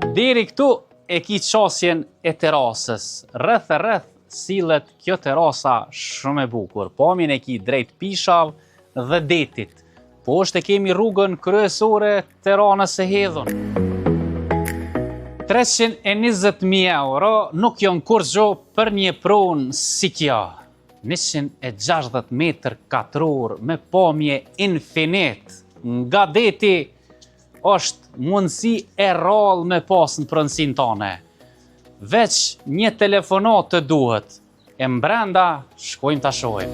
Deri këtu e ki qasjen e terasës. Rreth e rreth sillet kjo terasa shumë e bukur. Pamjen e ki drejt pishav dhe detit. Poshtë e kemi rrugën kryesore Tiranës së Hedhun. 320.000 euro nuk janë kurrë për një pronë si kjo. 160 metër katror me pamje infinit. Nga deti është mundësi e rrallë me pas në pronësinë tone. Veç një telefonat të duhet. E mbrenda shkojmë ta shohim.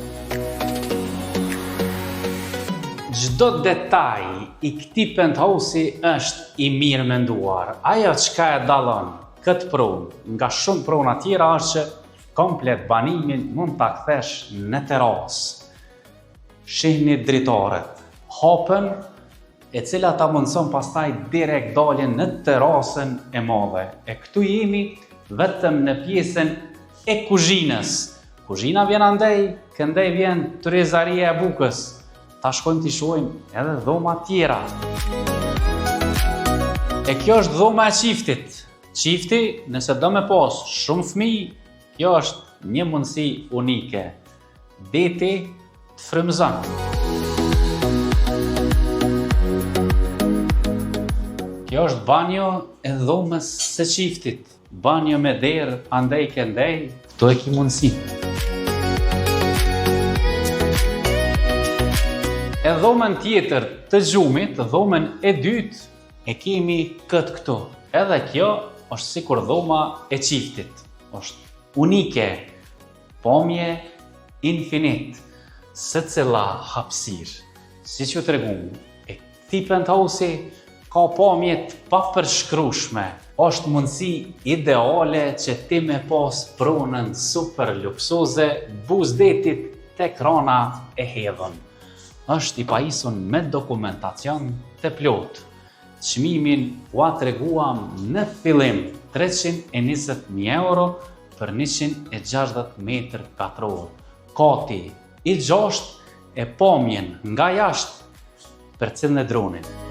Çdo detaj i këtij penthouse-i është i mirë menduar. Ajo çka e dallon këtë pronë nga shumë prona tjera është që komplet banimin mund ta kthesh në terasë. Shihni dritaret, hapën e cila ta mundson pastaj direkt daljen në terasën e madhe. E këtu jemi vetëm në pjesën e kuzhinës. Kuzhina vjen andej, këndej vjen tryezaria e bukës. Ta shkojmë t'i shohim edhe dhoma tjera. E kjo është dhoma e qiftit. Qifti, nëse do me pas shumë fëmijë, kjo është një mundësi unike. Deti të frymëzon. Kjo është banjo e dhomës së qiftit. Banjo me derë, andej këndej, këto e ki mundësi. E dhomën tjetër të gjumit, dhomën e dytë, e kemi këtë këtu. Edhe kjo është sikur dhoma e qiftit. Është unike, pamje infinit, secila hapësirë. Si që tregu, e këtij penthouse ka pamje të papërshkrueshme. Është mundësi ideale që ti me pas pronën super luksoze buzdetit tek Rana e Hedhun. Është i pajisun me dokumentacion të plot. Çmimin ua treguam në fillim 320.000 euro për 160 metër katror. Kati i 6 e pamjen nga jashtë për cilën e dronin.